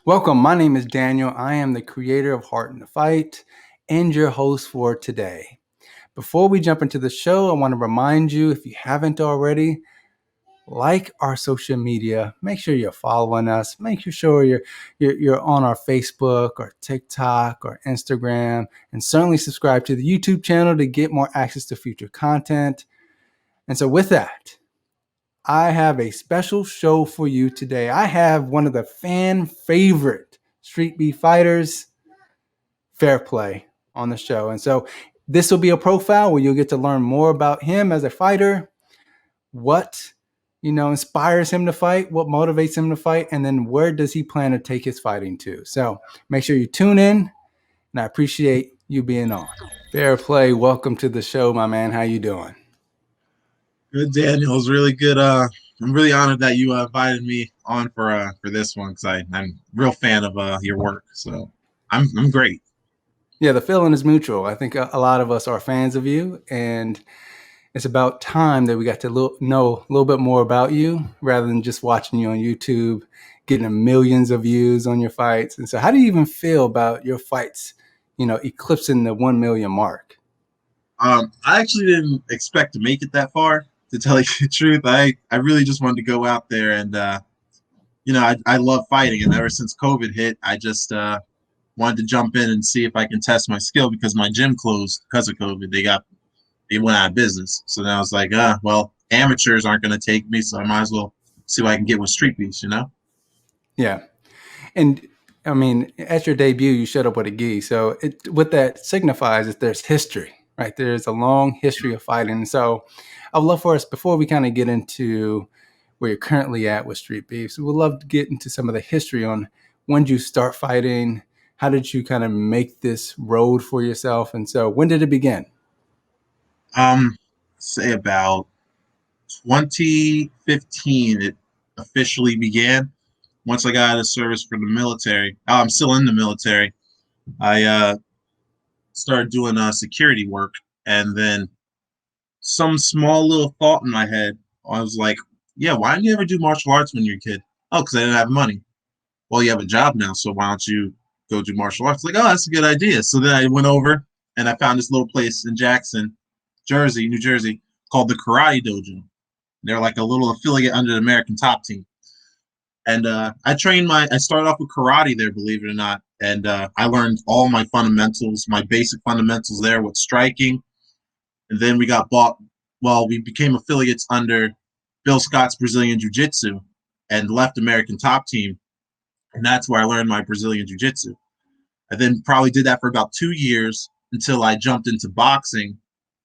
Welcome. My name is Daniel. I am the creator of Heart in the Fight and your host for today. Before we jump into the show, I want to remind you, if you haven't already, like our social media. Make sure you're following us. Make sure you're on our Facebook or TikTok or Instagram, and certainly subscribe to the YouTube channel to get more access to future content. And so with that, I have a special show for you today. I have one of the fan favorite street beef fighters, Fairplay, on the show. And so this will be a profile where you'll get to learn more about him as a fighter, what inspires him to fight, what motivates him to fight, and then where does he plan to take his fighting to. So make sure you tune in, and I appreciate you being on. Fairplay, welcome to the show, my man. How you doing? Good, Daniel. It was really good. I'm really honored that you invited me on for this one because I'm a real fan of your work. So I'm great. Yeah, the feeling is mutual. I think a lot of us are fans of you, and it's about time that we got to know a little bit more about you rather than just watching you on YouTube, getting millions of views on your fights. And so how do you even feel about your fights, eclipsing the 1 million mark? I actually didn't expect to make it that far, to tell you the truth. I really just wanted to go out there and, I love fighting. And ever since COVID hit, I just wanted to jump in and see if I can test my skill because my gym closed because of COVID. They went out of business. So then I was like, well, amateurs aren't going to take me, so I might as well see what I can get with street beefs, Yeah. And I mean, at your debut, you showed up with a gi. So what that signifies is there's history, right? There's a long history of fighting. So I would love for us, before we kind of get into where you're currently at with Street Beefs, we'd love to get into some of the history on when did you start fighting? How did you kind of make this road for yourself? And so when did it begin? Say about 2015, it officially began. Once I got out of service for the military, I'm still in the military. I started doing security work, and then some small little thought in my head, I was like, "Yeah, why didn't you ever do martial arts when you were a kid?" Oh, because I didn't have money. Well, you have a job now, so why don't you go do martial arts? Like, oh, that's a good idea. So then I went over and I found this little place in Jackson, New Jersey, called the Karate Dojo. They're like a little affiliate under the American Top Team. And I started off with karate there, believe it or not. And I learned all my fundamentals, my basic fundamentals there with striking. And then we became affiliates under Bill Scott's Brazilian Jiu Jitsu and left American Top Team. And that's where I learned my Brazilian Jiu Jitsu. I then probably did that for about 2 years until I jumped into boxing,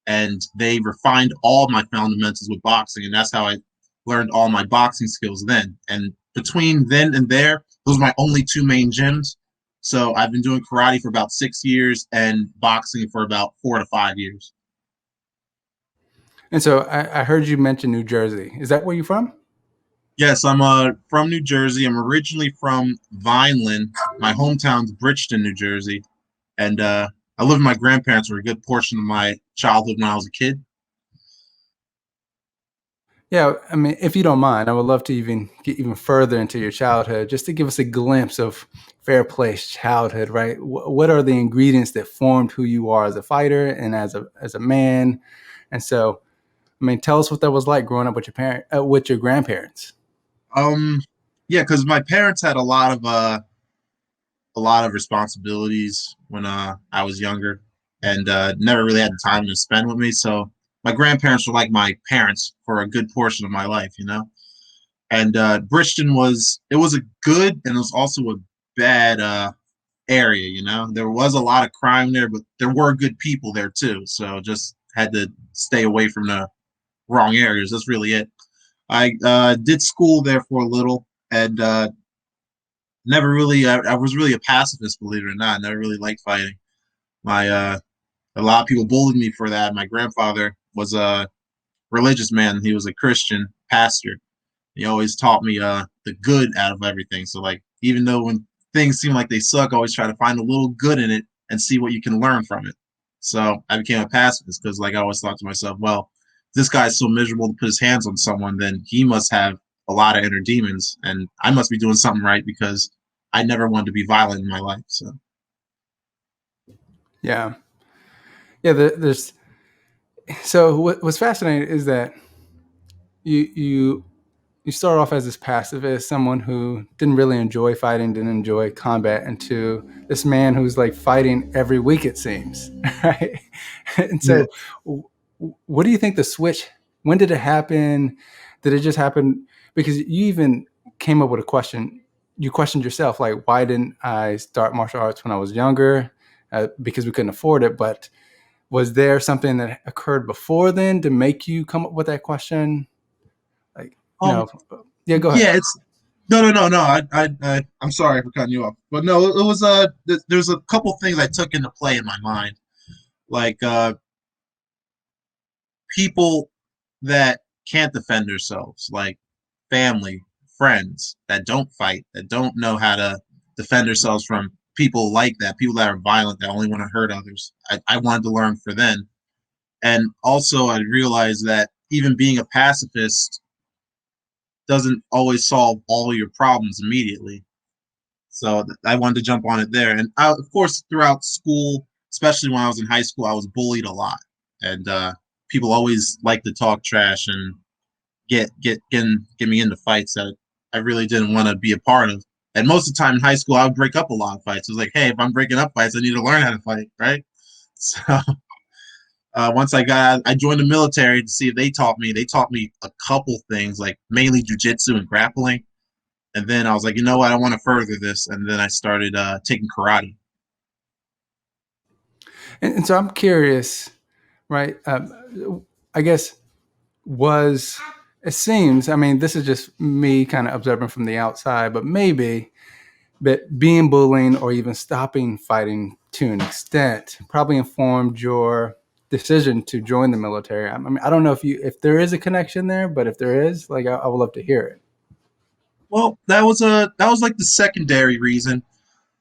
and they refined all my fundamentals with boxing. And that's how I learned all my boxing skills then. And between then and there, those are my only two main gyms. So I've been doing karate for about 6 years and boxing for about 4 to 5 years. And so I heard you mention New Jersey. Is that where you're from? Yes, I'm from New Jersey. I'm originally from Vineland. My hometown's Bridgeton, New Jersey. And I lived with my grandparents for a good portion of my childhood when I was a kid. Yeah, I mean, if you don't mind, I would love to even get even further into your childhood, just to give us a glimpse of Fairplay's childhood, right? What are the ingredients that formed who you are as a fighter and as a man? And so, I mean, tell us what that was like growing up with with your grandparents. Um, yeah, because my parents had a lot of responsibilities when I was younger, and never really had the time to spend with me. So my grandparents were like my parents for a good portion of my life. And Bridgeton was a good and it was also a bad area. There was a lot of crime there, but there were good people there too. So just had to stay away from the wrong areas. That's really it. I did school there for a little, and never really. I was really a pacifist, believe it or not. Never really liked fighting. My A lot of people bullied me for that. My grandfather was a religious man. He was a Christian pastor. He always taught me the good out of everything. So like, even though when things seem like they suck, I always try to find a little good in it and see what you can learn from it. So I became a pacifist because like I always thought to myself, well, if this guy's so miserable to put his hands on someone, then he must have a lot of inner demons, and I must be doing something right because I never wanted to be violent in my life. So Yeah. Yeah. There's so what's fascinating is that you you start off as this pacifist, someone who didn't really enjoy fighting, didn't enjoy combat, into this man who's like fighting every week, it seems, right? And yeah. so, what do you think the switch? When did it happen? Did it just happen? Because you even came up with a question. You questioned yourself, like, why didn't I start martial arts when I was younger? Because we couldn't afford it. But was there something that occurred before then to make you come up with that question? Like, you Um. know, yeah, go ahead. Yeah. It's no. I'm sorry for cutting you off, but no, it was there's a couple things I took into play in my mind, like people that can't defend themselves, like family, friends that don't fight, that don't know how to defend themselves from people like that, people that are violent, that only want to hurt others. I wanted to learn for them. And also, I realized that even being a pacifist doesn't always solve all your problems immediately. So I wanted to jump on it there. And of course, throughout school, especially when I was in high school, I was bullied a lot. And people always like to talk trash and get me into fights that I really didn't want to be a part of. And most of the time in high school, I would break up a lot of fights. It was like, hey, if I'm breaking up fights, I need to learn how to fight, right? So once I joined the military to see if they taught me. They taught me a couple things, like mainly jujitsu and grappling. And then I was like, you know what, I want to further this. And then I started taking karate. And so I'm curious, right? I guess was it seems. I mean, this is just me kind of observing from the outside, but maybe that being bullying or even stopping fighting to an extent probably informed your decision to join the military. I mean, I don't know if there is a connection there, but if there is, like, I would love to hear it. Well, that was like the secondary reason,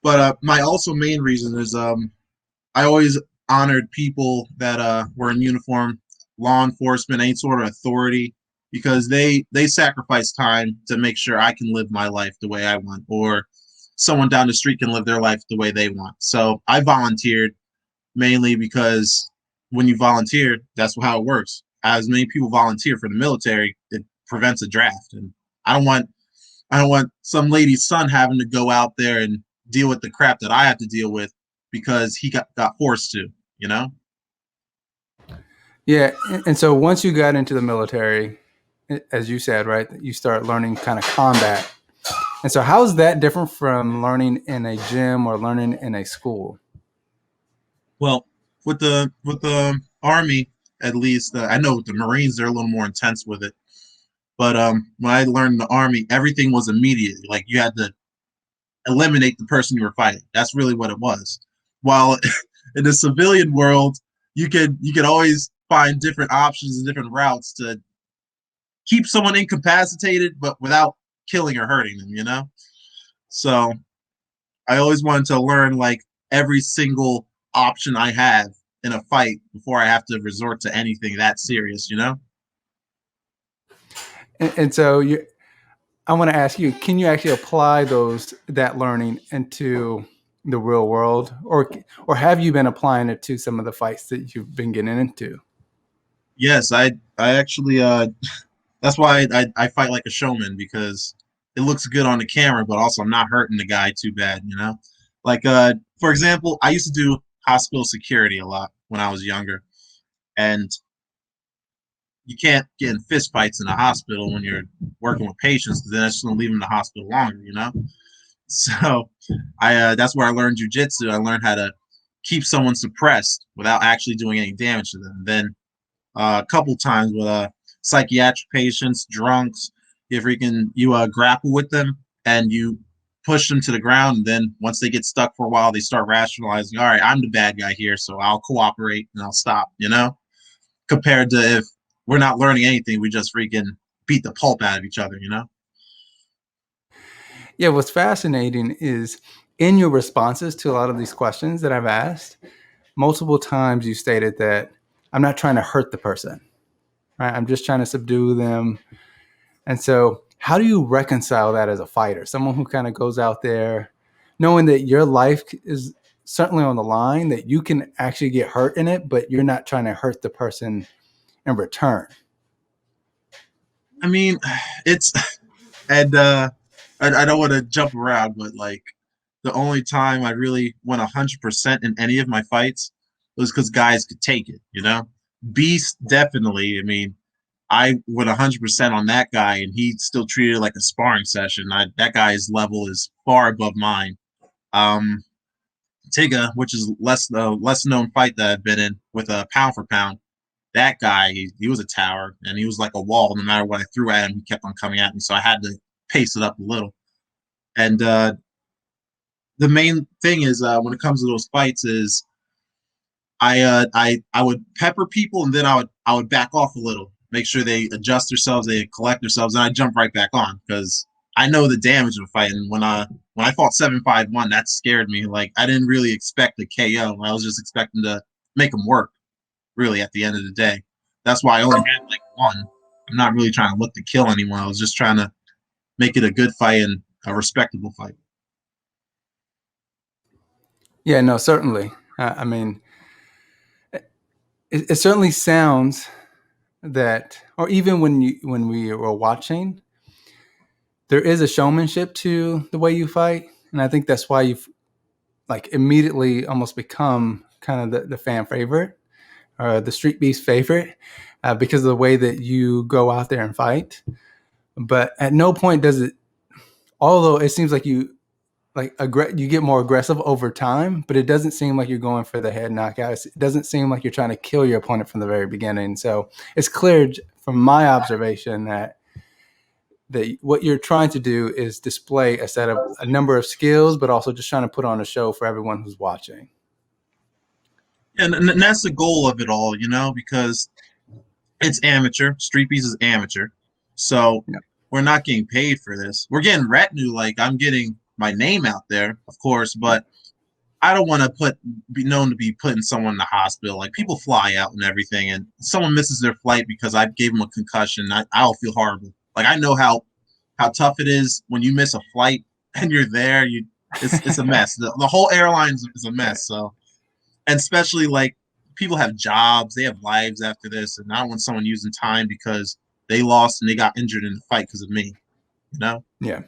but my also main reason is I always honored people that were in uniform, law enforcement, any sort of authority, because they sacrifice time to make sure I can live my life the way I want, or someone down the street can live their life the way they want. So I volunteered mainly because when you volunteer, that's how it works. As many people volunteer for the military, it prevents a draft, and I don't want I don't want some lady's son having to go out there and deal with the crap that I have to deal with because he got forced to, you know? Yeah, and so once you got into the military, as you said, right, you start learning kind of combat. And so, how is that different from learning in a gym or learning in a school? Well, with the army, at least I know with the Marines they're a little more intense with it. But when I learned in the army, everything was immediate. Like you had to eliminate the person you were fighting. That's really what it was. While in the civilian world, you could always find different options and different routes to keep someone incapacitated, but without killing or hurting them. You know. So I always wanted to learn like every single option I have in a fight before I have to resort to anything that serious. You know. And so, I want to ask you: can you actually apply that learning into the real world, or have you been applying it to some of the fights that you've been getting into? Yes, I actually that's why I fight like a showman because it looks good on the camera, but also I'm not hurting the guy too bad, you know? Like for example, I used to do hospital security a lot when I was younger. And you can't get in fist fights in a hospital when you're working with patients because then that's just gonna leave them in the hospital longer, you know? So I that's where I learned jujitsu. I learned how to keep someone suppressed without actually doing any damage to them. Then a couple times with psychiatric patients, drunks. If you grapple with them and you push them to the ground, and then once they get stuck for a while, they start rationalizing. All right, I'm the bad guy here, so I'll cooperate and I'll stop. You know, compared to if we're not learning anything, we just freaking beat the pulp out of each other. You know. Yeah, what's fascinating is in your responses to a lot of these questions that I've asked, multiple times you stated that I'm not trying to hurt the person, right? I'm just trying to subdue them. And so, how do you reconcile that as a fighter, someone who kind of goes out there? knowing that your life is certainly on the line, that you can actually get hurt in it, but you're not trying to hurt the person in return. I mean, it's and I don't want to jump around, but like the only time I really went 100% in any of my fights was because guys could take it. You know, Beast definitely. I mean, I went 100% on that guy, and he still treated it like a sparring session. That guy's level is far above mine. Um, Tigga, which is less known fight that I've been in with a pound for pound. That guy, he was a tower, and he was like a wall. No matter what I threw at him, he kept on coming at me. So I had to pace it up a little. And the main thing is when it comes to those fights is I would pepper people, and then I would back off a little, make sure they adjust themselves, they collect themselves, and I jump right back on because I know the damage of a fight. And when I fought 751, that scared me. Like I didn't really expect a KO. I was just expecting to make them work. Really, at the end of the day, that's why I only had like one. I'm not really trying to look to kill anyone. I was just trying to make it a good fight and a respectable fight. Yeah, no, certainly. I mean, it certainly sounds that, or even when we were watching, there is a showmanship to the way you fight, and I think that's why you've like immediately almost become kind of the fan favorite or the street beast favorite because of the way that you go out there and fight. But at no point does it, although it seems like you you get more aggressive over time, but it doesn't seem like you're going for the head knockout. It doesn't seem like you're trying to kill your opponent from the very beginning. So it's clear from my observation that what you're trying to do is display a number of skills, but also just trying to put on a show for everyone who's watching. And that's the goal of it all, you know, because it's amateur. Street Beefs is amateur, so Yeah. we're not getting paid for this. We're getting retinue, like I'm getting my name out there, of course, but I don't want to be known to be putting someone in the hospital. Like people fly out and everything, and someone misses their flight because I gave them a concussion. I'll feel horrible. Like I know how tough it is when you miss a flight and you're there. It's a mess. The whole airline is a mess. So, and especially like people have jobs, they have lives after this, and I don't want someone using time because they lost and they got injured in the fight because of me. You know? Yeah.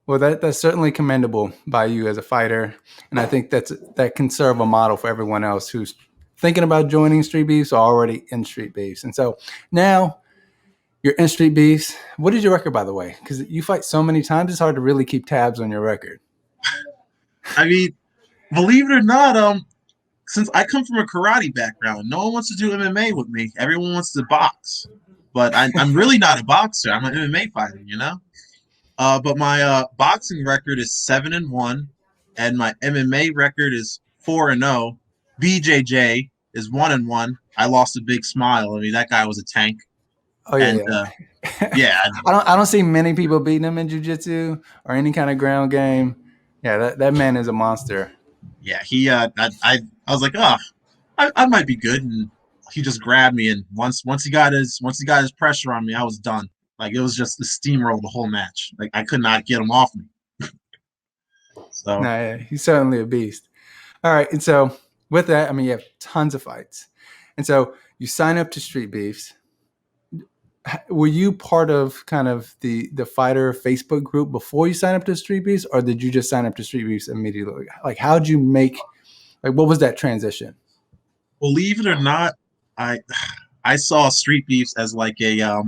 Well, that's certainly commendable by you as a fighter, and I think that can serve a model for everyone else who's thinking about joining Street Beefs or already in Street Beefs. And so now you're in Street Beefs. What is your record, by the way? Because you fight so many times, it's hard to really keep tabs on your record. I mean, believe it or not, since I come from a karate background, no one wants to do MMA with me. Everyone wants to box, but I'm really not a boxer. I'm an MMA fighter, you know. But my boxing record is 7-1, and my MMA record is 4-0. BJJ is 1-1. I lost a big smile. I mean, that guy was a tank. Oh yeah, And yeah. yeah, I don't see many people beating him in jiu-jitsu or any kind of ground game. Yeah, that man is a monster. yeah, he. I was like, oh, I might be good, and he just grabbed me, and once he got his pressure on me, I was done. Like it was just the steamroll the whole match. Like I could not get him off me. So No, yeah, he's certainly a beast. All right, and so with that, I mean, you have tons of fights, and so you sign up to Street Beefs. Were you part of kind of the fighter Facebook group before you signed up to Street Beefs, or did you just sign up to Street Beefs immediately? Like, how'd you make? Like, what was that transition? believe it or not, I I saw Street Beefs as like a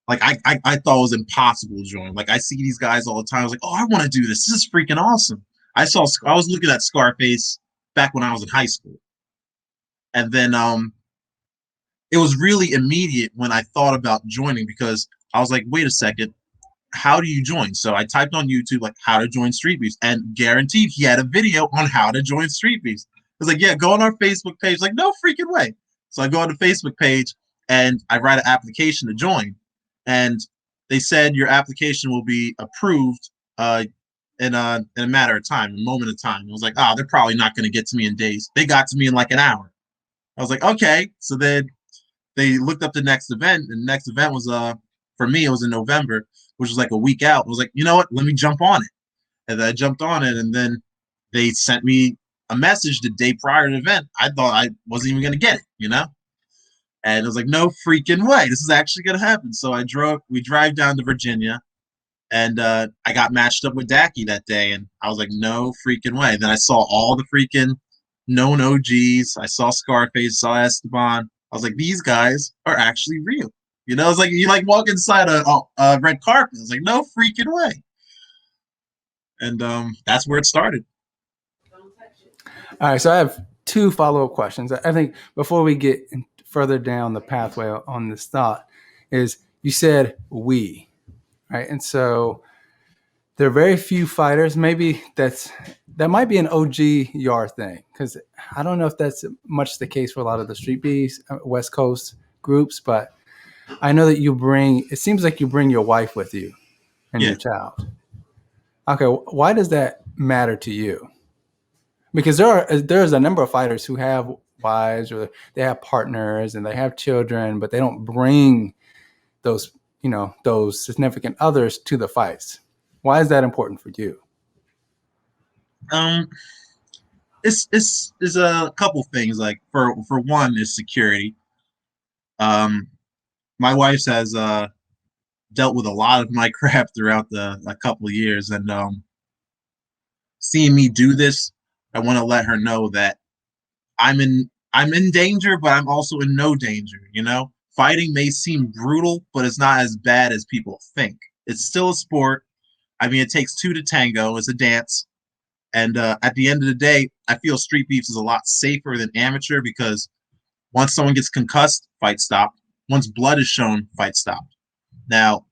like I thought it was impossible to join. Like I see these guys all the time. I was like, oh, I want to do this. This is freaking awesome. I was looking at Scarface back when I was in high school, and then it was really immediate when I thought about joining because I was like, wait a second, how do you join? So I typed on YouTube like how to join Street Beefs, and guaranteed he had a video on how to join Street Beefs. I was like, yeah, go on our Facebook page. Like, no freaking way. So I go on the Facebook page and I write an application to join, and they said your application will be approved in a matter of time, a moment of time. I was like, oh, they're probably not going to get to me in days. They got to me in like an hour. I was like, okay. So then they looked up the next event, and the next event was for me it was in November, which was like a week out. I was like, you know what? Let me jump on it. and I jumped on it, and then they sent me a message the day prior to the event. I thought I wasn't even gonna get it, you know. And I was like, no freaking way, this is actually gonna happen. So we drive down to Virginia, and I got matched up with Dacky that day, and I was like, no freaking way. Then I saw all the freaking known OGs. I saw Scarface, saw Esteban. I was like, these guys are actually real. You know, it's like you like walk inside a red carpet. I was like, no freaking way. And that's where it started. All right, so I have two follow-up questions. I think before we get further down the pathway on this thought, is you said we, right? And so there are very few fighters. Maybe that might be an OG yard thing, because I don't know if that's much the case for a lot of the Street Beefs West Coast groups, but I know that it seems like you bring your wife with you and Yeah. your child. Okay, why does that matter to you? Because there's a number of fighters who have wives, or they have partners and they have children, but they don't bring those those significant others to the fights. Why is that important for you? Um, it's a couple things. Like for one, is security. Um, my wife has dealt with a lot of my crap throughout the a couple of years, and seeing me do this, I want to let her know that I'm in danger, but I'm also in no danger. You know, fighting may seem brutal, but it's not as bad as people think. It's still a sport. I mean, it takes two to tango. It's a dance. And at the end of the day, I feel Street Beefs is a lot safer than amateur because once someone gets concussed, fight stop. Once blood is shown, fight stop. Now,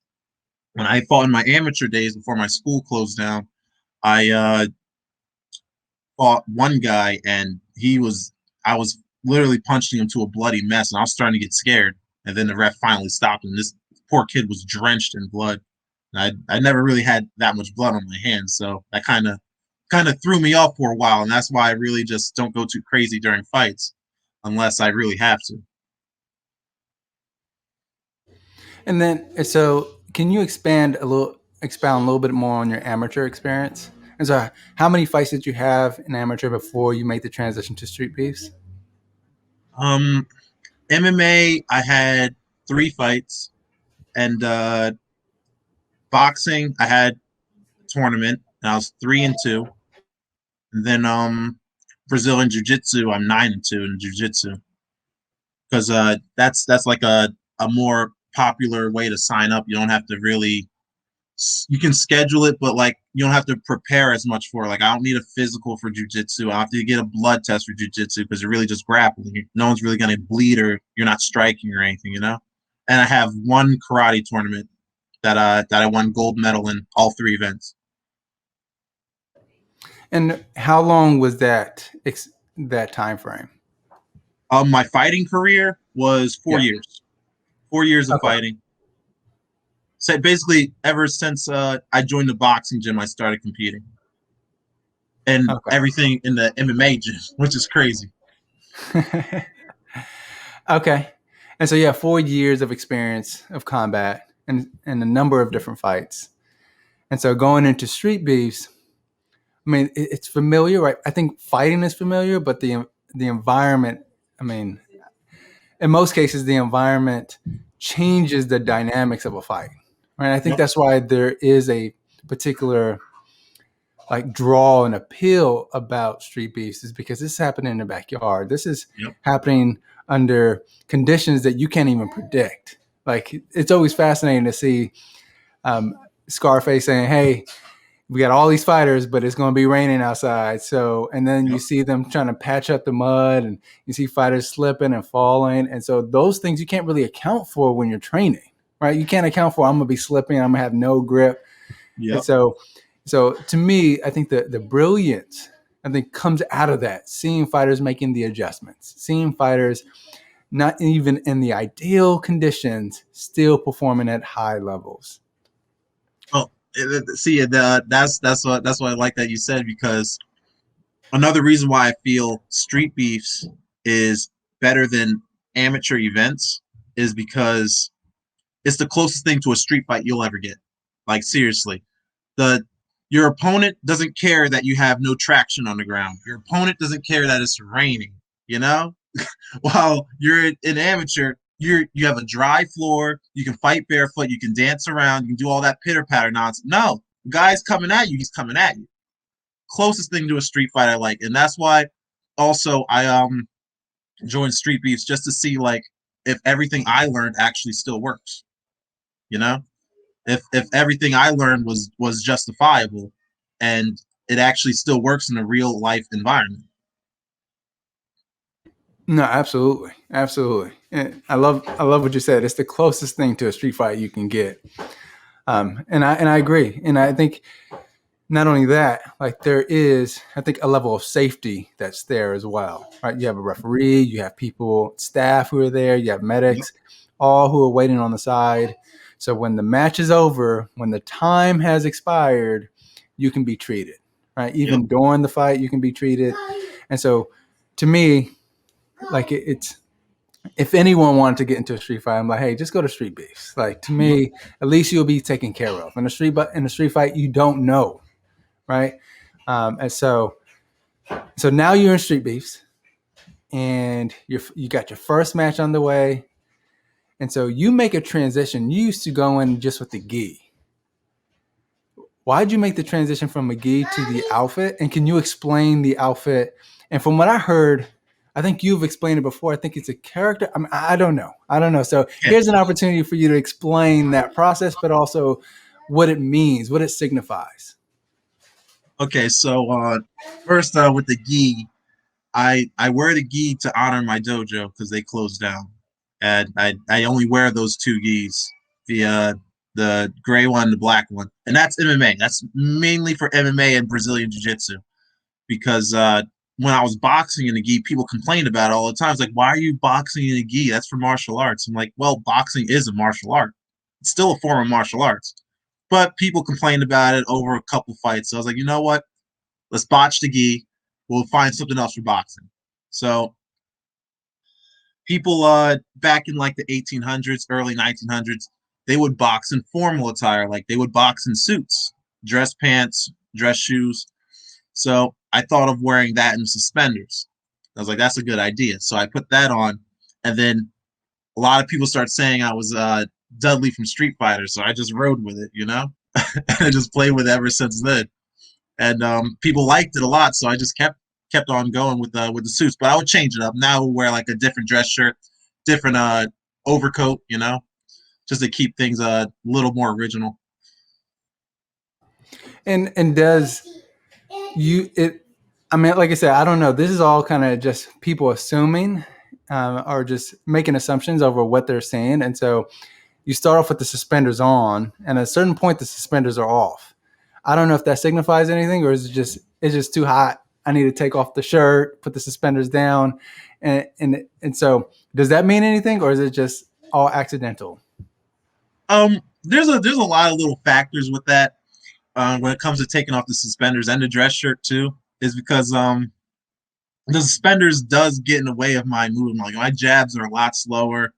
when I fought in my amateur days before my school closed down, I fought one guy, and I was literally punching him to a bloody mess, and I was starting to get scared. And then the ref finally stopped him. This poor kid was drenched in blood. I never really had that much blood on my hands, so that kind of threw me off for a while, and that's why I really just don't go too crazy during fights unless I really have to. And then, so can you expound a little bit more on your amateur experience? And so, how many fights did you have in amateur before you made the transition to Street Beefs? Um, MMA, I had 3 fights, and boxing, I had a tournament, and I was 3-2. And then Brazilian Jiu Jitsu, I'm 9-2 in Jiu Jitsu because that's like a more popular way to sign up. You don't have to really you can schedule it, but like you don't have to prepare as much for it. Like I don't need a physical for jujitsu. I have to get a blood test for jujitsu because you're really just grappling. No one's really gonna bleed or you're not striking or anything, you know. And I have one karate tournament that I won gold medal in all 3 events. And how long was that time frame? My fighting career was four Yeah. years. 4 years of Okay. fighting. So basically, ever since I joined the boxing gym, I started competing, and everything in the MMA gym, which is crazy. Okay. Okay. And so, yeah, 4 years of experience of combat and a number of different fights. And so going into Street Beefs, I mean, it's familiar, right? I think fighting is familiar, but the environment, I mean, in most cases, the environment changes the dynamics of a fight, right? I think Yep. that's why there is a particular like draw and appeal about Street Beefs, is because this is happening in the backyard. This is Yep. happening under conditions that you can't even predict. Like it's always fascinating to see um, Scarface saying, "Hey, we got all these fighters, but it's going to be raining outside." So, and then you Yep. see them trying to patch up the mud, and you see fighters slipping and falling. And so, those things you can't really account for when you're training, right? You can't account for, I'm going to be slipping, I'm going to have no grip. And Yep. so to me, I think the brilliance, I think, comes out of that, seeing fighters making the adjustments, seeing fighters not even in the ideal conditions still performing at high levels. Oh, see, that's what I like that you said because another reason why I feel Street Beefs is better than amateur events is because it's the closest thing to a street fight you'll ever get. Like seriously, the Your opponent doesn't care that you have no traction on the ground. Your opponent doesn't care that it's raining, you know? While you're an amateur, you have a dry floor, you can fight barefoot, you can dance around, you can do all that pitter patter nonsense. No, the guy's coming at you, he's coming at you. Closest thing to a street fight I like. And that's why also I joined Street Beefs just to see like if everything I learned actually still works. You know? If everything I learned was justifiable and it actually still works in a real life environment. No, absolutely, absolutely. And I love what you said. It's the closest thing to a street fight you can get. And I agree. And I think not only that, like there is, I think, a level of safety that's there as well. Right? You have a referee, you have people, staff who are there, you have Yep. medics, all who are waiting on the side. So when the match is over, when the time has expired, you can be treated. Right? Yep. Even during the fight, you can be treated. And so, to me, like it's if anyone wanted to get into a street fight, I'm like, hey, just go to Street Beefs. Like to Yep. me, at least you'll be taken care of. In a street fight, you don't know, right? And so now you're in Street Beefs, and you got your first match on the way, and so you make a transition. You used to go in just with the gi. Why'd you make the transition from a gi to the outfit? And can you explain the outfit? And from what I heard, I think you've explained it before. I think it's a character. I mean, I don't know. I don't know. So Yeah. here's an opportunity for you to explain that process, but also what it means, what it signifies. Okay, so first with the gi, I wear the gi to honor my dojo because they closed down, and I only wear those two gis, the gray one, the black one, and that's MMA. That's mainly for MMA and Brazilian Jiu Jitsu because when I was boxing in a gi, people complained about it all the time. It's like, why are you boxing in a gi? That's for martial arts. I'm like, well, boxing is a martial art. It's still a form of martial arts. But people complained about it over a couple fights. So I was like, you know what? Let's botch the gi. We'll find something else for boxing. So people back in like the 1800s, early 1900s, they would box in formal attire. Like they would box in suits, dress pants, dress shoes. So I thought of wearing that in suspenders. I was like, that's a good idea. So I put that on, and then a lot of people start saying I was Dudley from Street Fighter. So I just rode with it, you know, and I just played with it ever since then. And people liked it a lot, so I just kept on going with the suits. But I would change it up. Now I would wear like a different dress shirt, different overcoat, you know, just to keep things a little more original. And does you it I mean, like I said, I don't know. This is all kind of just people assuming or just making assumptions over what they're saying. And so you start off with the suspenders on, and at a certain point, the suspenders are off. I don't know if that signifies anything, or is it's just too hot. I need to take off the shirt, put the suspenders down, and so does that mean anything, or is it just all accidental? There's a lot of little factors with that when it comes to taking off the suspenders and the dress shirt too, is because the suspenders does get in the way of my movement. Like my jabs are a lot slower,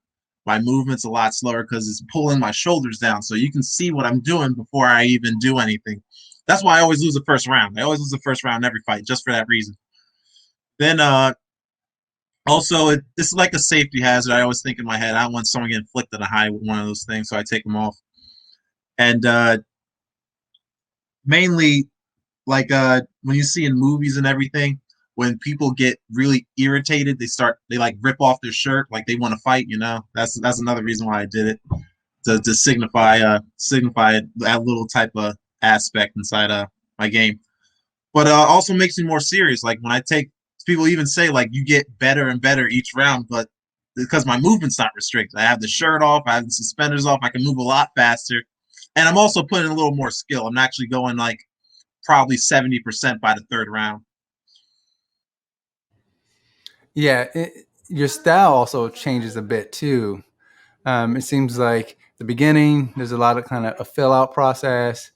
my movement's a lot slower because it's pulling my shoulders down. So you can see what I'm doing before I even do anything. That's why I always lose the first round. I always lose the first round in every fight, just for that reason. Then also it's like a safety hazard. I always think in my head, I don't want someone getting flicked in the high with one of those things, so I take them off. And mainly like when you see in movies and everything, when people get really irritated, they like rip off their shirt, like they want to fight. You know, that's another reason why I did it to signify that little type of aspect inside my game. But also makes me more serious. Like when I take people even say like you get better and better each round, but because my movement's not restricted, I have the shirt off, I have the suspenders off, I can move a lot faster, and I'm also putting a little more skill. I'm actually going like probably 70% by the third round. Yeah, your style also changes a bit too. It seems like the beginning there's a lot of kind of a fill out process,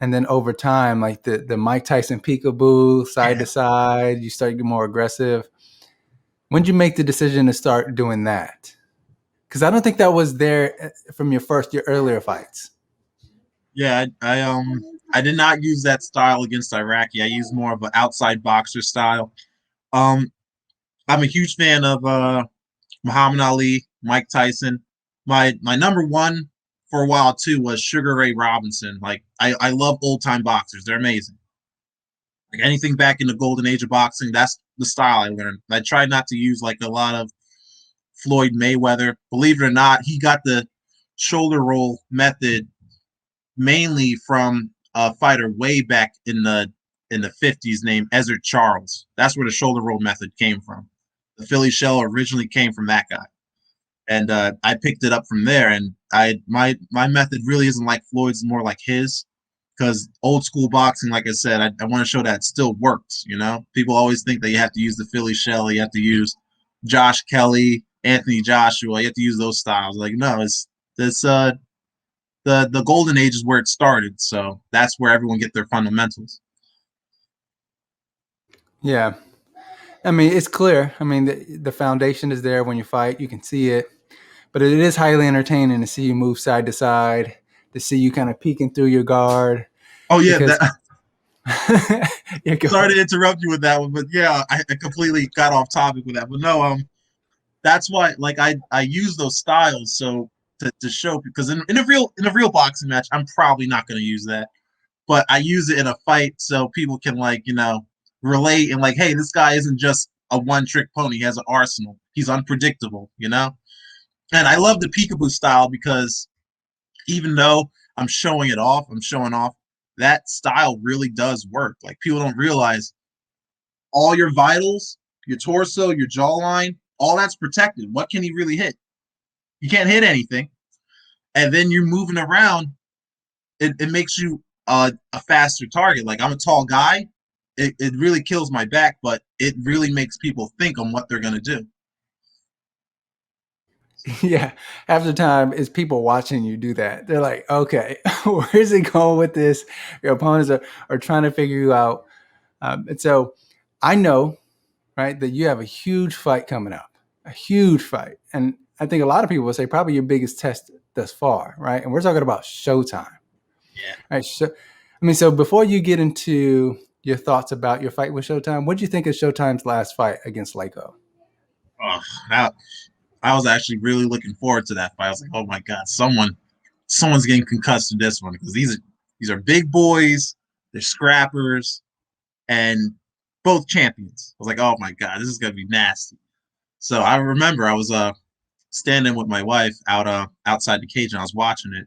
and then over time, like the Mike Tyson peekaboo side Yeah. to side, you start getting more aggressive. When did you make the decision to start doing that? Because I don't think that was there from your earlier fights. Yeah, I did not use that style against Iraqi. I used more of an outside boxer style. Um, I'm a huge fan of Muhammad Ali, Mike Tyson. My number one for a while too was Sugar Ray Robinson. Like I love old time boxers. They're amazing. Like anything back in the golden age of boxing, that's the style I learned. I tried not to use like a lot of Floyd Mayweather. Believe it or not, he got the shoulder roll method mainly from a fighter way back in the 50s named Ezzard Charles. That's where the shoulder roll method came from. The Philly shell originally came from that guy. And I picked it up from there. And my method really isn't like Floyd's, more like his, because old school boxing, like I said, I want to show that it still works. You know, people always think that you have to use the Philly shell, you have to use Josh Kelly, Anthony Joshua, you have to use those styles. Like no, it's this the golden age is where it started, so that's where everyone get their fundamentals. Yeah. I mean, it's clear. I mean, the foundation is there when you fight. You can see it. But it is highly entertaining to see you move side to side, to see you kind of peeking through your guard. Oh yeah, Because, that, yeah, go sorry ahead. to interrupt you with that one, but yeah, I completely got off topic with that. But no, that's why like I use those styles so to show, because in a real boxing match, I'm probably not going to use that, but I use it in a fight so people can like relate and like, hey, this guy isn't just a one trick pony. He has an arsenal. He's unpredictable, you know. And I love the peekaboo style because even though I'm showing off, that style really does work. Like people don't realize all your vitals, your torso, your jawline, all that's protected. What can he really hit? You can't hit anything. And then you're moving around, it makes you a faster target. Like I'm a tall guy. It really kills my back, but it really makes people think on what they're going to do. Yeah. Half the time is people watching you do that. They're like, okay, where's he going with this? Your opponents are trying to figure you out. And so I know, right, that you have a huge fight coming up, a huge fight. And I think a lot of people will say probably your biggest test thus far, right? And we're talking about Showtime. Yeah. Right. So, I mean, so before you get into your thoughts about your fight with Showtime, what do you think of Showtime's last fight against Lako? Oh, that, I was actually really looking forward to that fight. I was like, oh my god, someone's getting concussed in this one because these are big boys, they're scrappers, and both champions. I was like, oh my god, this is gonna be nasty. So I remember I was standing with my wife outside the cage and I was watching it,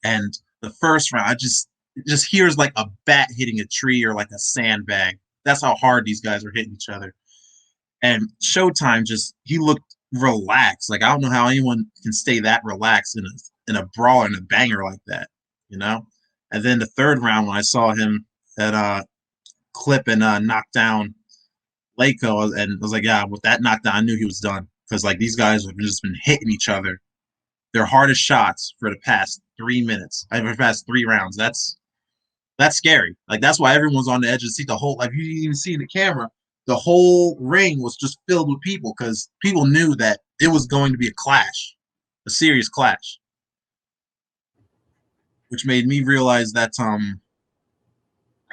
and the first round I just hears like a bat hitting a tree or like a sandbag. That's how hard these guys are hitting each other. And Showtime just he looked relaxed. Like I don't know how anyone can stay that relaxed in a brawl and a banger like that, you know. And then the third round when I saw him at clip and knock down Lako, and I was like, yeah, with that knockdown, I knew he was done because like these guys have just been hitting each other their hardest shots for the past 3 minutes. I mean, for the past 3 rounds. That's scary. Like that's why everyone's on the edge of the seat. The whole like you didn't even see in the camera. The whole ring was just filled with people because people knew that it was going to be a clash, a serious clash, which made me realize that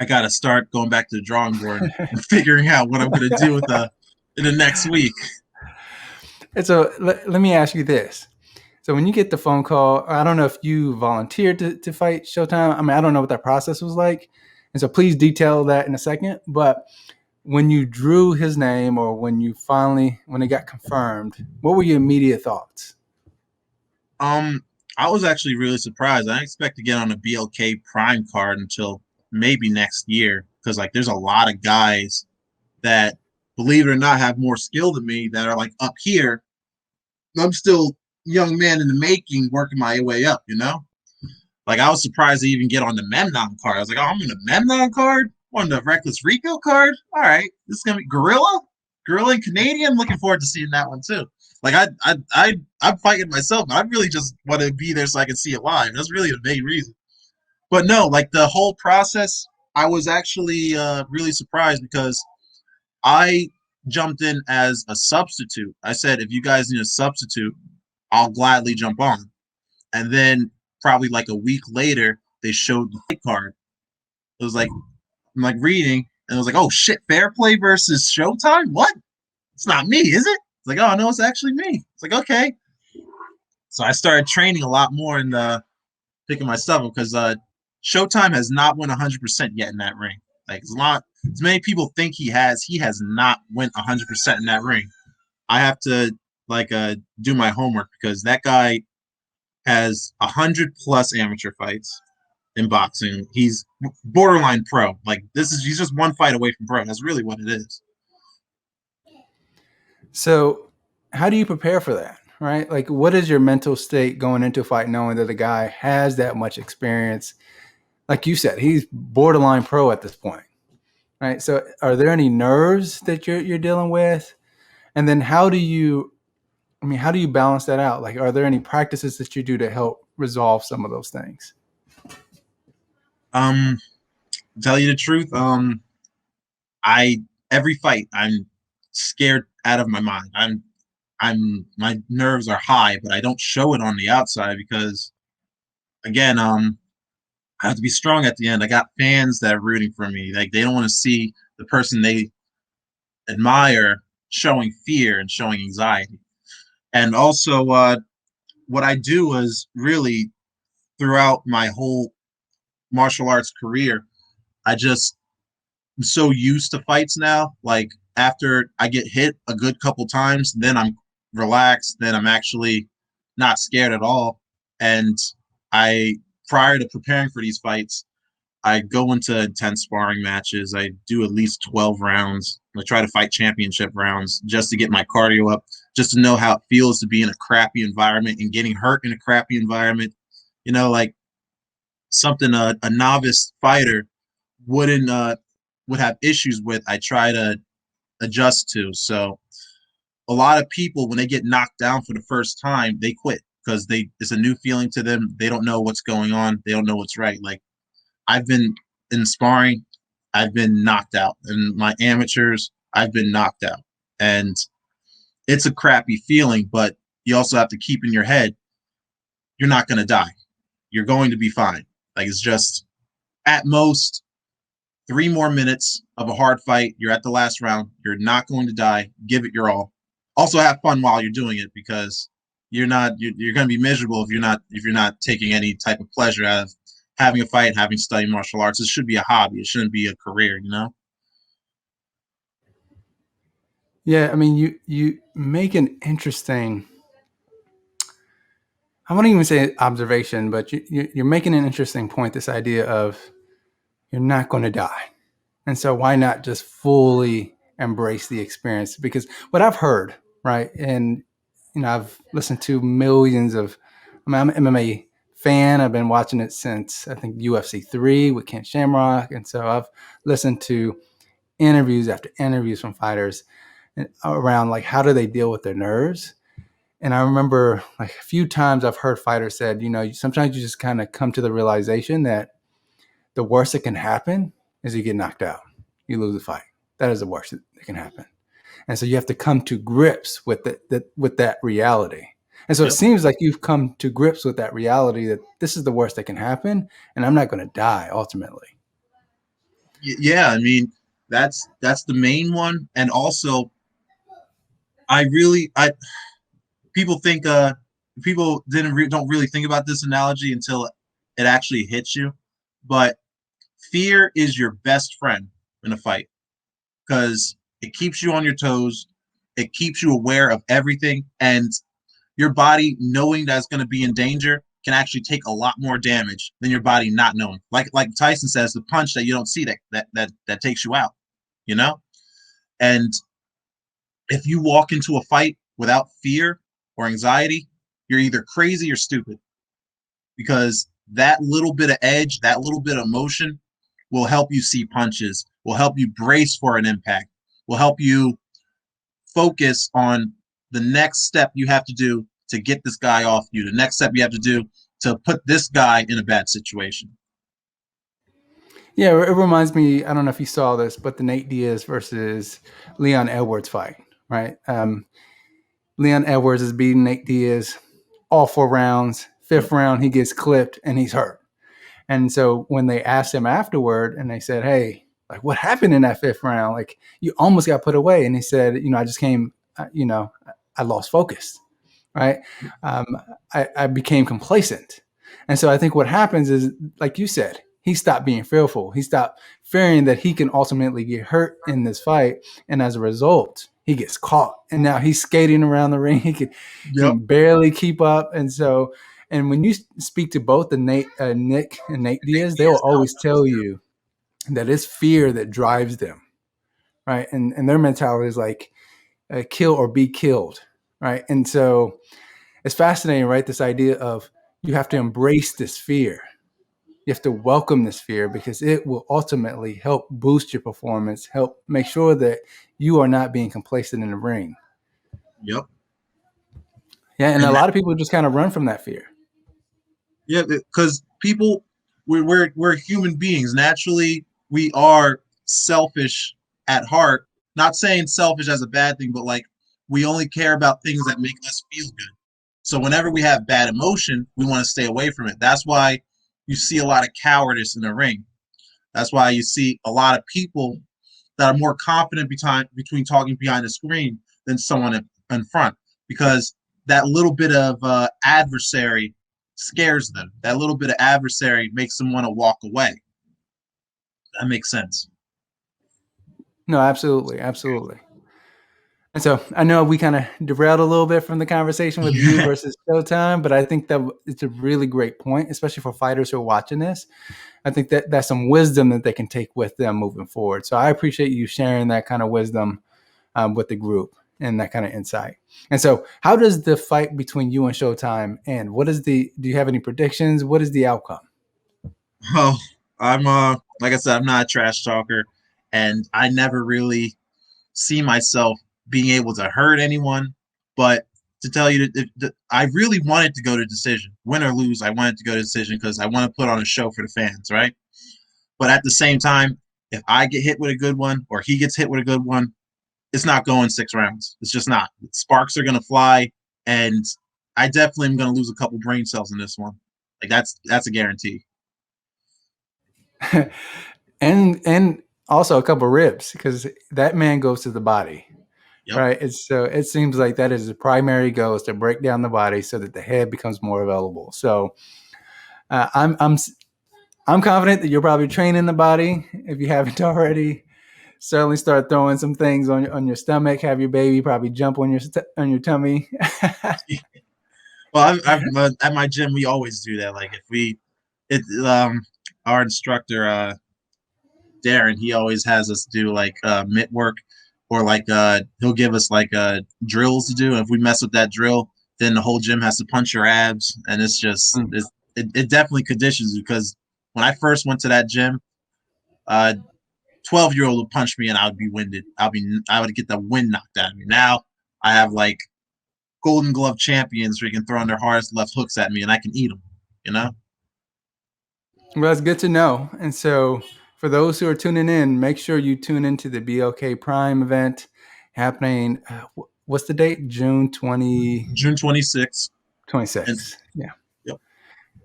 I got to start going back to the drawing board and figuring out what I'm going to do with the in the next week. And so let me ask you this. So when you get the phone call, I don't know if you volunteered to fight Showtime. I mean, I don't know what that process was like. And so please detail that in a second. But when you drew his name or when it got confirmed, what were your immediate thoughts? Um, I was actually really surprised. I didn't expect to get on a BLK Prime card until maybe next year because like there's a lot of guys that, believe it or not, have more skill than me that are like up here. I'm still young man in the making, working my way up. You know, like I was surprised to even get on the Memnon card. I was like, oh, I'm on the Memnon card, on the Reckless Rico card. All right, this is gonna be Gorilla and Canadian. Looking forward to seeing that one too. Like I'm fighting myself, but I really just want to be there so I can see it live. That's really the main reason. But no, like the whole process, I was actually really surprised because I jumped in as a substitute. I said, if you guys need a substitute, I'll gladly jump on. And then probably like a week later, they showed the fight card. It was like I'm like reading, and it was like, oh shit, Fairplay versus Showtime. What? It's not me, is it? It's like, oh no, it's actually me. It's like, okay. So I started training a lot more and picking my stuff up because Showtime has not went 100% yet in that ring. Like as many people think he has not went 100% in that ring. I have to like do my homework because that guy has 100+ amateur fights in boxing. He's borderline pro. Like he's just one fight away from pro. That's really what it is. So, how do you prepare for that? Right? Like, what is your mental state going into a fight, knowing that the guy has that much experience? Like you said, he's borderline pro at this point, right? So, are there any nerves that you're dealing with? And then, how do you? I mean, how do you balance that out? Like, are there any practices that you do to help resolve some of those things? Um, tell you the truth, I every fight I'm scared out of my mind. My nerves are high, but I don't show it on the outside because again, I have to be strong at the end. I got fans that are rooting for me. Like they don't want to see the person they admire showing fear and showing anxiety. And also, what I do is really throughout my whole martial arts career, I just am so used to fights now. Like after I get hit a good couple times, then I'm relaxed. Then I'm actually not scared at all. And I, prior to preparing for these fights, I go into intense sparring matches. I do at least 12 rounds. I try to fight championship rounds just to get my cardio up, just to know how it feels to be in a crappy environment and getting hurt in a crappy environment. You know, like something a novice fighter wouldn't would have issues with. I try to adjust to. So a lot of people, when they get knocked down for the first time, they quit because it's a new feeling to them. They don't know what's going on. They don't know what's right. Like I've been in sparring, I've been knocked out. And my amateurs, I've been knocked out. And it's a crappy feeling, but you also have to keep in your head, you're not going to die. You're going to be fine. Like it's just at most 3 more minutes of a hard fight. You're at the last round. You're not going to die. Give it your all. Also have fun while you're doing it because you're going to be miserable if you're not taking any type of pleasure out of having a fight, having studied martial arts. It should be a hobby. It shouldn't be a career, you know? Yeah, I mean, you make an interesting. I won't even say observation, but you're making an interesting point. This idea of you're not going to die, and so why not just fully embrace the experience? Because what I've heard, right, and I've listened to millions of. I mean, I'm an MMA fan. I've been watching it since I think UFC 3 with Ken Shamrock, and so I've listened to interviews after interviews from fighters around like how do they deal with their nerves. And I remember like a few times I've heard fighters said, sometimes you just kind of come to the realization that the worst that can happen is you get knocked out, you lose the fight. That is the worst that can happen. And so you have to come to grips with with that reality. And so it Yep. seems like you've come to grips with that reality that this is the worst that can happen, and I'm not going to die ultimately. Yeah, I mean, that's the main one. And also, I people think people don't really think about this analogy until it actually hits you. But fear is your best friend in a fight because it keeps you on your toes. It keeps you aware of everything, and your body knowing that's going to be in danger can actually take a lot more damage than your body not knowing. Like Tyson says, the punch that you don't see that takes you out. You know, and if you walk into a fight without fear or anxiety, you're either crazy or stupid because that little bit of edge, that little bit of motion will help you see punches, will help you brace for an impact, will help you focus on the next step you have to do to get this guy off you, the next step you have to do to put this guy in a bad situation. Yeah, it reminds me. I don't know if you saw this, but the Nate Diaz versus Leon Edwards fight, right? Leon Edwards is beating Nate Diaz all 4 rounds. Fifth Yep. round, he gets clipped and he's hurt. And so when they asked him afterward and they said, hey, like what happened in that fifth round? Like you almost got put away. And he said, I just came, I lost focus, right? Um, I became complacent. And so I think what happens is, like you said, he stopped being fearful. He stopped fearing that he can ultimately get hurt in this fight. And as a result, he gets caught. And now he's skating around the ring. He Yep. can barely keep up. And so, and when you speak to both the Nick and Nate Diaz, they will always tell you that it's fear that drives them, right? And their mentality is like kill or be killed, right? And so it's fascinating, right? This idea of you have to embrace this fear. You have to welcome this fear because it will ultimately help boost your performance, help make sure that you are not being complacent in the ring. Yep. Yeah, and a And that, lot of people just kind of run from that fear. yeah, because people, we're human beings. Naturally, we are selfish at heart. Not saying selfish as a bad thing, but like we only care about things that make us feel good. So whenever we have bad emotion, we want to stay away from it. That's why you see a lot of cowardice in the ring. That's why you see a lot of people that are more confident between talking behind the screen than someone in front, because that little bit of adversary scares them. That little bit of adversary makes them want to walk away. That makes sense. No, absolutely, absolutely. And so I know we kind of derailed a little bit from the conversation with you Yeah. versus Showtime, but I think that it's a really great point, especially for fighters who are watching this. I think that that's some wisdom that they can take with them moving forward. So I appreciate you sharing that kind of wisdom with the group and that kind of insight. And so, how does the fight between you and Showtime end? Do you have any predictions? What is the outcome? Well, I'm like I said, I'm not a trash talker, and I never really see myself being able to hurt anyone. But to tell you that I really wanted to go to decision, win or lose. I wanted to go to decision because I want to put on a show for the fans, right? But at the same time, if I get hit with a good one or he gets hit with a good one, it's not going 6 rounds. It's just not. Sparks are going to fly, and I definitely am going to lose a couple brain cells in this one. Like that's a guarantee. And also a couple ribs because that man goes to the body, Yep. right? It's so it seems like that is the primary goal is to break down the body so that the head becomes more available. So uh, I'm I'm I'm confident that you're probably training the body if you haven't already. Certainly start throwing some things on your stomach. Have your baby probably jump on your tummy. Well, I've at my gym we always do that. Like if we, it our instructor Darren, he always has us do like mitt work, or like he'll give us like drills to do. And if we mess with that drill, then the whole gym has to punch your abs, and it definitely conditions you. Because when I first went to that gym, 12-year-old would punch me and I would be winded. I would get the wind knocked out of me. Now I have like Golden Glove champions who can throw in their hardest left hooks at me and I can eat them. You know. Well, that's good to know. And so, for those who are tuning in, make sure you tune into the BLK Prime event happening. What's the date? June June 26th. And 26th. Yeah. yep.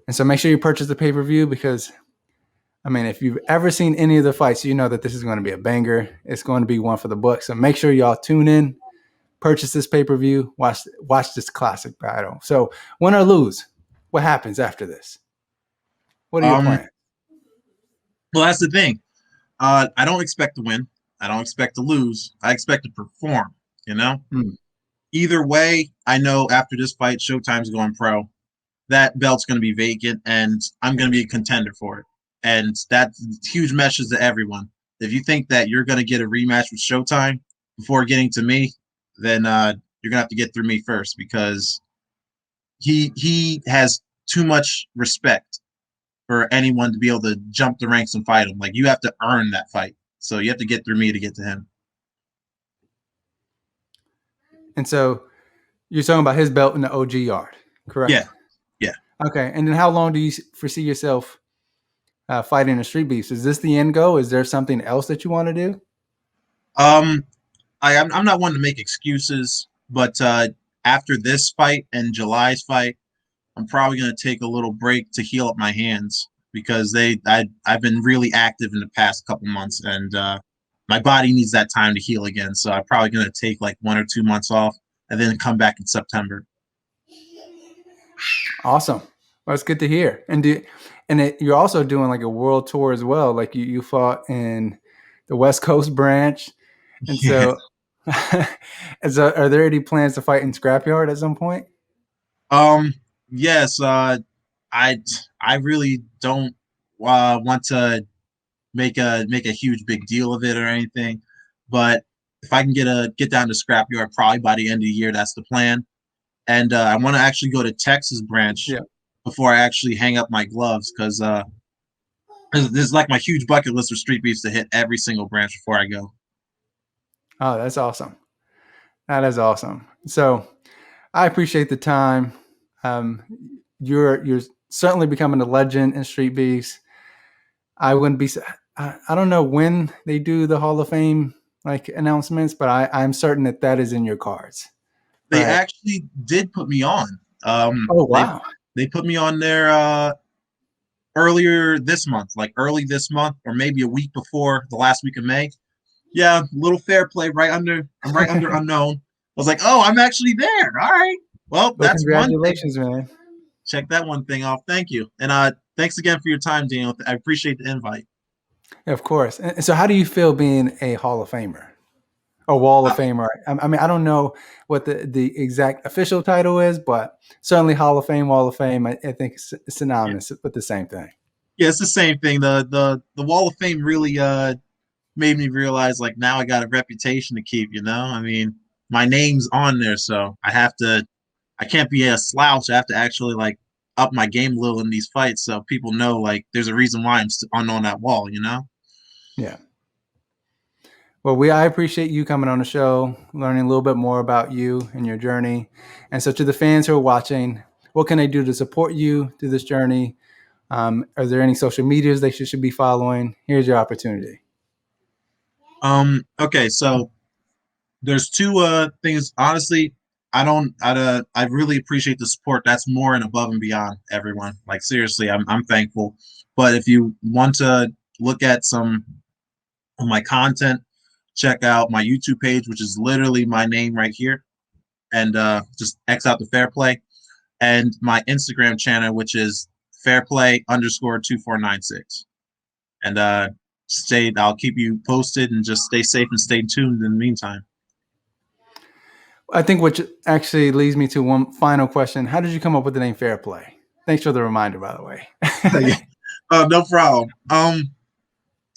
And so, make sure you purchase the pay per view because, I mean, if you've ever seen any of the fights, you know that this is going to be a banger. It's going to be one for the books. So, make sure y'all tune in, purchase this pay per view, watch this classic battle. So, win or lose, what happens after this? What are your Um. plans? Well, that's the thing. I don't expect to win. I don't expect to lose. I expect to perform. You know. Hmm. Either way, I know after this fight, Showtime's going pro. That belt's going to be vacant, and I'm going to be a contender for it. And that's huge message to everyone. If you think that you're going to get a rematch with Showtime before getting to me, then you're going to have to get through me first, because he has too much respect for anyone to be able to jump the ranks and fight him. Like, you have to earn that fight. So you have to get through me to get to him. And so, you're talking about his belt in the OG yard, Yeah, correct? yeah. Okay. And then how long do you foresee yourself fighting the street beefs? Is this the end goal? Is there something else that you want to do? Um, I'm not one to make excuses, but after this fight and July's fight, I'm probably going to take a little break to heal up my hands. because I've been really active in the past couple months, and my body needs that time to heal again. So I'm probably gonna take like 1 or 2 months off and then come back in September. Awesome. Well, it's good to hear. You're also doing like a world tour as well. Like you fought in the West Coast branch, and Yeah. so, are there any plans to fight in Scrapyard at some point? Um. Yes. I I really don't want to make a huge big deal of it or anything, but if I can get down to Scrapyard probably by the end of the year, that's the plan. And I want to actually go to Texas branch Yeah. before I actually hang up my gloves because this is like my huge bucket list of street beefs to hit every single branch before I go. Oh, that's awesome. That is awesome. So I appreciate the time. Um, you're certainly becoming a legend in Street Beefs. I wouldn't be. I don't know when they do the Hall of Fame like announcements, but I'm certain that that is in your cards. They Right. actually did put me on. Um, Oh they wow. they put me on there earlier this month, like early this month, or maybe a week before the last week of May. Yeah, little fair play right under. I'm right under unknown. I was like, oh, I'm actually there. All right. Well, Well, that's one thing. congratulations, man. Check that one thing off. Thank you. And thanks again for your time, Daniel. I appreciate the invite. Of course. And so, how do you feel being a Hall of Famer, a Wall of Uh, Famer? I mean, I don't know what the exact official title is, but certainly Hall of Fame, Wall of Fame. I think it's yeah, synonymous with the same thing. yeah, it's the same thing. The Wall of Fame really made me realize like now I got a reputation to keep, you know? I mean, my name's on there, so I can't be a slouch. I have to actually like up my game a little in these fights so people know like there's a reason why on that wall, you know? Yeah. Well, I appreciate you coming on the show, learning a little bit more about you and your journey. And so, to the fans who are watching, what can they do to support you through this journey? Are there any social medias they should be following? Here's your opportunity. Okay, so there's two things. Honestly, I really appreciate the support. That's more and above and beyond everyone. Like seriously, I'm thankful. But if you want to look at some of my content, check out my YouTube page, which is literally my name right here, and just X out the Fairplay, and my Instagram channel, which is Fairplay_2496. And I'll keep you posted and just stay safe and stay tuned in the meantime. I think which actually leads me to one final question. How did you come up with the name Fairplay? Thanks for the reminder, by the way. Yeah. No problem.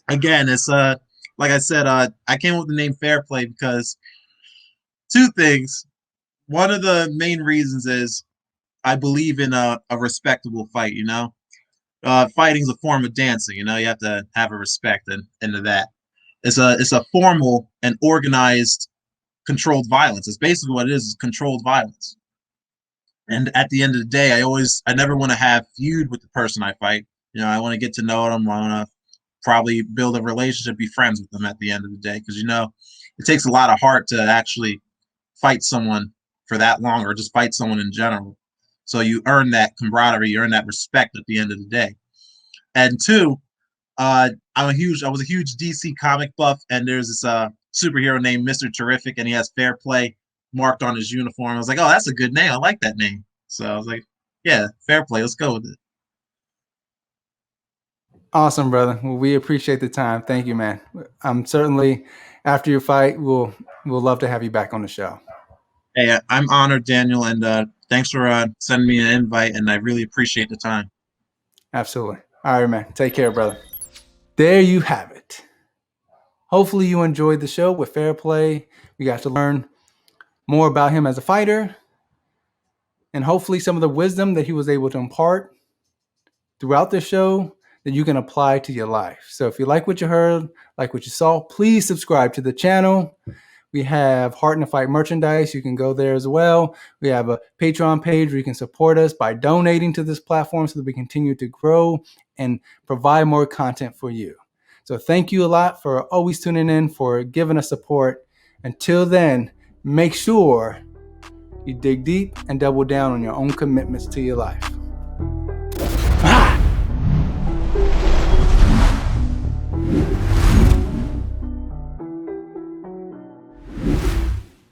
Again, it's like I said, I came up with the name Fairplay because two things. One of the main reasons is I believe in a respectable fight. You know, fighting is a form of dancing. You know, you have to have a respect into that. It's a formal and organized controlled violence. It's basically what it is controlled violence. And at the end of the day, I never want to have feud with the person I fight. You know, I want to get to know them. I want to probably build a relationship, be friends with them at the end of the day. Because you know, it takes a lot of heart to actually fight someone for that long, or just fight someone in general. So you earn that camaraderie, you earn that respect at the end of the day. And two, I was a huge DC comic buff, and there's this superhero named Mister Terrific, and he has Fair Play marked on his uniform. I was like, oh, that's a good name. I like that name. So I was like, yeah, Fair Play. Let's go with it. Awesome, brother. Well, we appreciate the time. Thank you, man. I'm certainly after your fight, we'll love to have you back on the show. Hey, I'm honored, Daniel, and thanks for sending me an invite, and I really appreciate the time. Absolutely. All right, man. Take care, brother. There you have it. Hopefully you enjoyed the show with Fair Play. We got to learn more about him as a fighter and hopefully some of the wisdom that he was able to impart throughout the show that you can apply to your life. So if you like what you heard, like what you saw, please subscribe to the channel. We have Heart in the Fight merchandise. You can go there as well. We have a Patreon page where you can support us by donating to this platform so that we continue to grow and provide more content for you. So thank you a lot for always tuning in, for giving us support. Until then, make sure you dig deep and double down on your own commitments to your life.